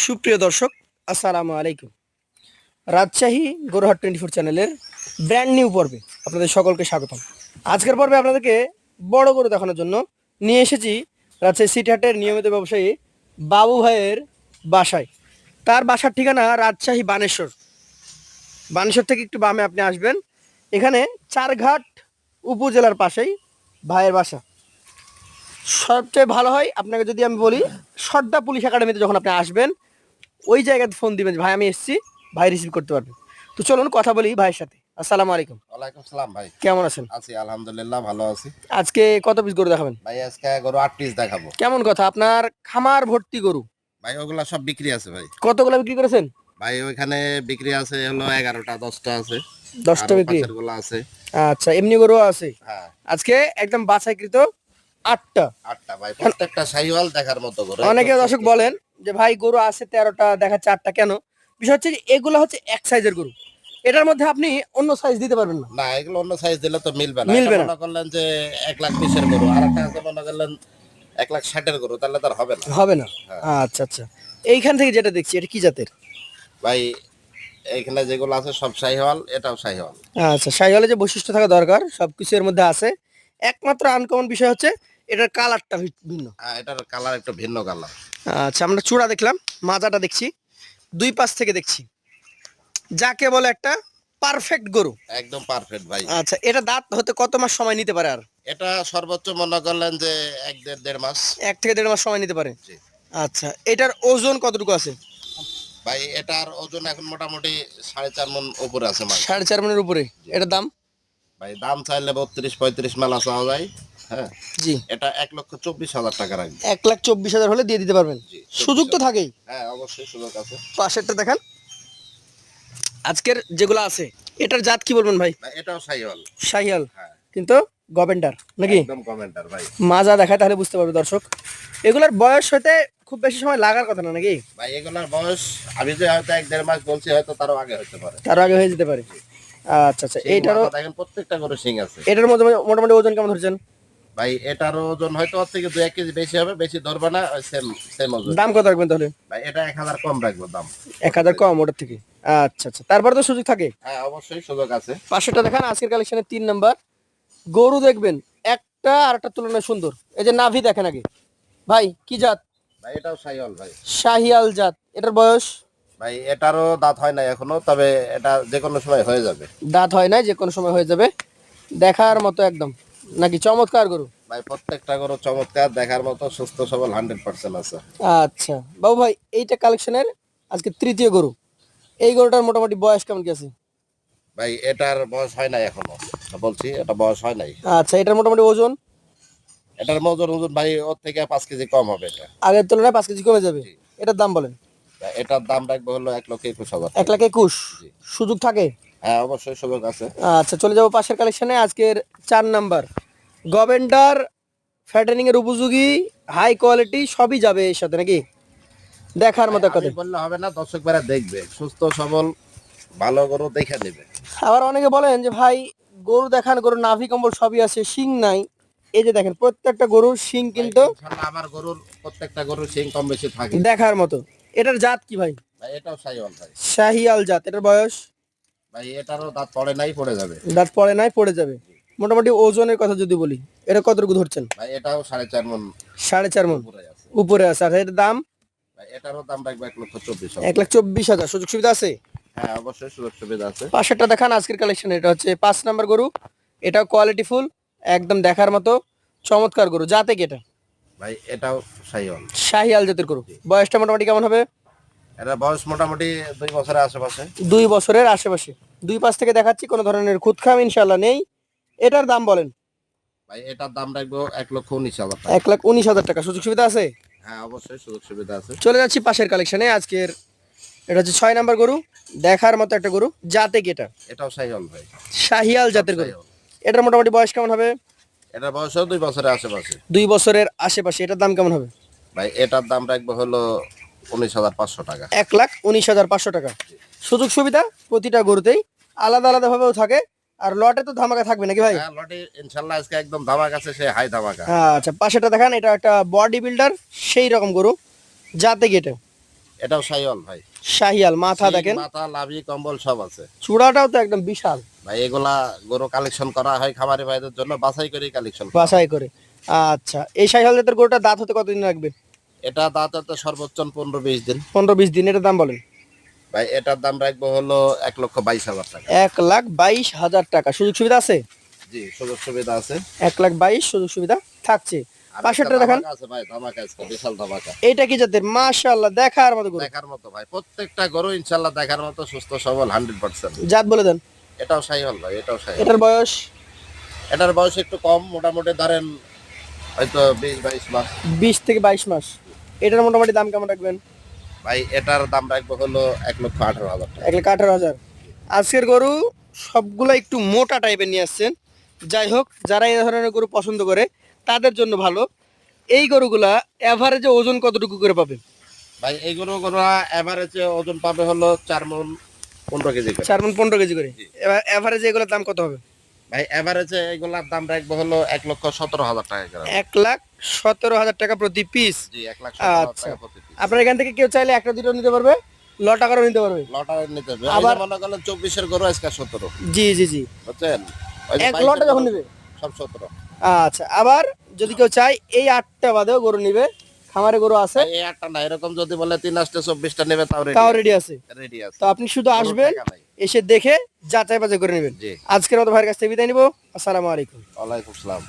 সুপ্রিয় দর্শক, আসসালামু আলাইকুম। রাজশাহী গরুহাট 24 চ্যানেলের ব্র্যান্ড নিউ পর্বে আপনাদের সকলকে স্বাগতম। আজকের পর্বে আপনাদেরকে বড় গরু দেখানোর জন্য নিয়ে এসেছি রাজশাহী সিটি হাটের নিয়মিত ব্যবসায়ী বাবু ভাইয়ের বাসায়। তার বাসার ঠিকানা রাজশাহী বানেশ্বর। বানেশ্বর থেকে একটু বামে আপনি আসবেন, এখানে চারঘাট উপজেলার পাশেই ভাইয়ের বাসা। সবচেয়ে ভালো হয় আপনাকে যদি আমি বলি, সর্দা পুলিশ একাডেমিতে যখন আপনি আসবেন ওই জায়গাতে ফোন দিবেন যে ভাই আমি এসেছি, ভাই রিসিভ করতে পারবে। তো চলুন কথা বলি ভাইয়ের সাথে। আসসালামু আলাইকুম। ওয়ালাইকুম সালাম ভাই। কেমন আছেন? আছি আলহামদুলিল্লাহ, ভালো আছি। আজকে কত পিস গরু দেখাবেন? ভাই আজকে গরু 8 পিস দেখাবো। কেমন কথা, আপনার খামার ভর্তি গরু? ভাই ওগুলা সব বিক্রি আছে ভাই। কতগুলো বিক্রি করেছেন? ভাই ওইখানে বিক্রি আছে হলো 11টা, 10টা আছে। 10টা আরো বিক্রি? পাশের গুলো আছে। আচ্ছা, এমনি গরু আছে? হ্যাঁ, আজকে একদম বাছাইকৃত 8টা। 8টা ভাই, প্রত্যেকটা শাহিওয়াল দেখার মতো গরু। অনেকে দর্শক বলেন যে ভাই গরু আছে 13টা, দেখাচ্ছে 8টা, কেন? বিষয় হচ্ছে যে এগুলো হচ্ছে এক সাইজের গরু, এটার মধ্যে আপনি অন্য সাইজ দিতে পারবেন না। না, এগুলো অন্য সাইজ দিলে তো মিলবে না। মিলবে এটা না। মনে করলেন যে 1,20,000 গরু, আর একটা আছে মনে করলেন 1,60,000 গরু, তাহলে তার হবে না। হবে না। হ্যাঁ। আচ্ছা আচ্ছা, এইখান থেকে যেটা দেখছি এটা কি জাতের? ভাই এইখানে যেগুলো আছে সব শাহিওয়াল, এটাও শাহিওয়াল। আচ্ছা, শাহিওয়ালের যে বৈশিষ্ট্য থাকা দরকার সবকিছু এর মধ্যে আছে। একমাত্র আনকমন বিষয় হচ্ছে এটার কালারটা ভিন্ন। এটার কালার একটু ভিন্ন কালার। আচ্ছা, আমরা চূড়া দেখলাম, মাজাটা দেখছি, দুই পাশ থেকে দেখছি, যাকে বলে একটা পারফেক্ট গরু। একদম পারফেক্ট ভাই। আচ্ছা, এটা দাঁত হতে কত মাস সময় নিতে পারে? আর এটা সর্বোচ্চ মনে করলেন যে 1 দেড় মাস। 1 থেকে 1.5 মাস সময় নিতে পারে। জি। আচ্ছা, এটার ওজন কতটুকু আছে? ভাই এটার ওজন এখন মোটামুটি 4.5 মণ উপরে আছে মাছ। 4.5 মণের উপরে। এটার দাম? ভাই দাম চাইলে 32-35 মেলা চাওয়া যায়। হ্যাঁ, জি। এটা 1,24,000 টাকা রাখবে। 1,24,000 হলে দিয়ে দিতে পারবেন? জি, সুযোগ তো 24,000। থাকেই। হ্যাঁ, অবশ্যই সুযোগ আছে। পাশেরটা দেখান। আজকের যেগুলো আছে এটার জাত কি বলবেন ভাই? ভাই এটাও শাহিওয়াল। শাহিয়াল, হ্যাঁ, কিন্তু গভেন্ডার নাকি? একদম কমেন্টার ভাই। মাজা দেখায় তাহলে বুঝতে পারবে দর্শক। এগুলার বয়স হতে খুব বেশি সময় লাগার কথা না নাকি? ভাই এগুলার বয়স আমি যে হয়তো 1 দেড় মাস বলছি, হয়তো তারও আগে হতে পারে। তার আগে হয়ে যেতে পারে। আচ্ছা আচ্ছা, সিং এইটারও মাথা দেখেন, প্রত্যেকটা করে সিং আছে। এটার মধ্যে মোটামুটি ওজন কেমন ধরছেন? ভাই এটারও ওজন হয়তো ওর থেকে 2-1 কেজি বেশি হবে, বেশি ধরবে না, সেম সেম ওজন। দাম কত রাখবেন তাহলে? ভাই এটা 1,000 কম রাখবো দাম। 1,000 কম ওটার থেকে? আচ্ছা আচ্ছা, তারপরে তো সুযোগ থাকে। হ্যাঁ, অবশ্যই সুযোগ আছে। পাঁচশোটা দেখান। আজকের কালেকশনের 3 নাম্বার গরু দেখবেন, একটা আর একটা তুলনায় সুন্দর। এই যে নাভি দেখেন আগে, ভাই কি জাত? ভাই এটাও শাহিওয়াল ভাই। শাহিয়াল জাত। এটার বয়স? ভাই এটারও দাঁত হয় না এখনো, তবে এটা যে কোনো সময় হয়ে যাবে। দাঁত হয় না, যে কোনো সময় হয়ে যাবে। দেখার মতো একদম নাকি? চমৎকার গরু। ভাই প্রত্যেকটা গরু চমৎকার, দেখার মতো, সুস্থ সবল 100% আছে। আচ্ছা বাবু ভাই, এইটা কালেকশনের আজকে তৃতীয় গরু। এই গরুটার মোটামুটি বয়স কেমন কি আছে? ভাই এটার বয়স হয় নাই এখনো, বলছি এটা বয়স হয় নাই। আচ্ছা, এটার মোটামুটি ওজন? এটার ওজন ভাই ওর থেকে 5 কেজি কম হবে এটা। আগের তুলনায় 5 কেজি কমে যাবে। জি। এটার দাম বলেন? এটার দাম রাখবো হলো 1,21,000 টাকা। 1,21,000? জি। সুযোগ থাকে? হ্যাঁ, অবশ্যই সুযোগ আছে। আচ্ছা, চলে যাবো পাশের কালেকশনে। আজকের 4 নাম্বার গভেন্ডার, ফ্যাটেনিং এর উপযোগী, হাই কোয়ালিটি সবই যাবে এর সাথে নাকি? দেখার মতো আমি কথা। বললে হবে না, দর্শক ভাইরা দেখবে, সুস্থ সবল ভালো গরু দেখে নেবে। আবার অনেকে বলেন যে ভাই গরু দেখান, গরুর নাভি কম্বল সবই আছে, শিং নাই। এই যে দেখেন, প্রত্যেকটা গরুর শিং ভাই কিন্তু ইনশাআল্লাহ আমার গরুর প্রত্যেকটা গরুর সিং কম বেশি থাকে। দেখার মতো। এটার জাত কি ভাই? ভাই এটাও শাহিওয়াল ভাই। শাহিয়াল জাত। এটার বয়স? ভাই এটারও দাঁত পড়ে নাই, পড়ে যাবে। দাঁত পড়ে নাই, পড়ে যাবে। মোটামুটি ওজনের কথা যদি বলি, এটা কতটুকু ধরছেন? ভাই এটাও 4.5 মণ 4.5 মণ উপরে আছে। উপরে আছে। আর এটার দাম? ভাই এটারও দাম রাখবো 1,24,000। 1,24,000। সুযোগ সুবিধা আছে? হ্যাঁ, অবশ্যই সুযোগ সুবিধা আছে। পাশেরটা দেখান আজকের কালেকশন। এটা হচ্ছে 5 নাম্বার গরু। এটাও কোয়ালিটি ফুল, একদম দেখার মতো চমৎকার গরু। জাতে কি এটা? ভাই এটাও শাহিওয়াল। শাহিয়াল জাতের গরু। বয়সটা মোটামুটি কেমন হবে? এটা বয়স মোটামুটি 2 বছরের আশেপাশে। 2 বছরের আশেপাশে। দুই পাশ থেকে দেখাচ্ছি, কোনো ধরনের খুঁতখাম ইনশাল্লাহ নেই। এটার দাম বলেন? ভাই এটার দাম রাখবো 1,19,000 টাকা। 1,19,000 টাকা। সুযোগ সুবিধা আছে? হ্যাঁ, অবশ্যই সুযোগ সুবিধা আছে। চলে যাচ্ছি পাশের কালেকশনে। আজকের এটা হচ্ছে 6 নাম্বার গরু। দেখার মতো একটা গরু। জাতে কি এটা? এটাও শাহিওয়াল ভাই। শাহিয়াল সব জাতের গরু। শাহিওয়াল। এটার মোটামুটি বয়স কেমন হবে? এটার বয়সও 2 বছরের আশেপাশে। 2 বছরের আশেপাশে। এটার দাম কেমন হবে? ভাই এটার দাম রাখবো হলো 19,500 টাকা। 1,19,500 টাকা। সুযোগ সুবিধা প্রতিটা গরুতেই আলাদা আলাদা ভাবেও থাকে। আর লটে তো ধামাকা থাকবে নাকি ভাই? হ্যাঁ, লটে ইনশাল্লাহ আজকে একদম ধামাকা আছে, সে হাই ধামাকা। আচ্ছা, পাশেটা দেখান। এটা একটা বডি বিল্ডার সেই রকম গরু। জাতে কি এটা? এটাও শাহিওয়াল ভাই। শাহিয়াল, মাথা শিং, দেখেন, মাথা, লাভি, কম্বল সব আছে চূড়াটাও তো একদম বিশাল। ভাই। এগুলা গরু কালেকশন করা হয় খামারি ভাইদের জন্য, বাছাই করে কালেকশন করা হয়। বাছাই করে। আচ্ছা, এই শাহিয়াল জাতের গরুটা দাঁত হতে কতদিন রাখবে? এটা দাঁত হতে সর্বোচ্চ 15-20 দিন 15-20 দিন। এটার দাম বলেন? ভাই। এটার দাম রাখবো হলো 1,22,000 টাকা। 1,22,000 টাকা। সুযোগ সুবিধা আছে? জি, সুযোগ সুবিধা আছে। 1,22,000 সুযোগ সুবিধা থাকছে। আর পাশেরটা একটা দেখান। ধামাকা আছে ভাই, ধামাকা আজকে বিশাল ধামাকা। এইটা কি জাতের? মাশাআল্লাহ, দেখার মতো গরু। দেখার মতো ভাই, প্রত্যেকটা গরু ইনশাআল্লাহ দেখার মতো, সুস্থ সবল 100%। জাত বলে দেন। এটাও শাহিওয়াল ভাই, এটাও শাহিওয়াল। এটার বয়স? এটার বয়স একটু কম, মোটামুটি ধরেন হয়তো 20-22 মাস। 20 থেকে 22 মাস। এটার মোটামুটি দাম কেমন রাখবেন? ভাই এটার দাম রাখবো হলো 1,18,000 টাকা। 1,18,000। আজকের গরু সবগুলো একটু মোটা টাইপের নিয়ে আসছেন। যাই হোক, যারা এই ধরনের গরু পছন্দ করে তাদের জন্য ভালো। এই গরুগুলা এভারেজে ওজন কতটুকু করে পাবে? ভাই এই গরুগুলো এভারেজে ওজন পাবে হলো 4 মণ 15 কেজি করে। 4 মণ 15 কেজি করে। জি। এবার এভারেজে এগুলোর দাম কত হবে? ভাই এভারেজে এগুলার দাম রাখবো হলো 1,17,000 টাকা করে। 1,17,000 টাকা প্রতি পিস। জি, 1,17,000 আচ্ছা, টাকা প্রতি পিস। আপনার এখান থেকে কেউ চাইলে একটা দুটো নিতে পারবে, লটা করে নিতে পারবে। লটারি নিতে হবে। আবার আবার মনে করলেন 24-এর গরু আজকে 17, জি জি জি, বুঝছেন? ওই যে এক 22-এর লটে যখন গরু নেবে। সব 17। আচ্ছা, আবার যদি কেউ চায় এই 8টা বাদেও গরু নিবে, খামারে গরু আছে, এই একটা না, এরকম যদি বলে 3 আসতে 24টা নেবে তাও তাও রেডি রেডি আছে। রেডি আছে। তো আপনি শুধু গরুর আসবেন, টাকা নাই। এসে দেখে যাচাই বাছাই করে নেবেন। জি। আজকের মতো ভাইয়ের কাছ থেকে বিদায় নিব। আসসালামু আলাইকুম। ওয়ালাইকুম আসসালাম।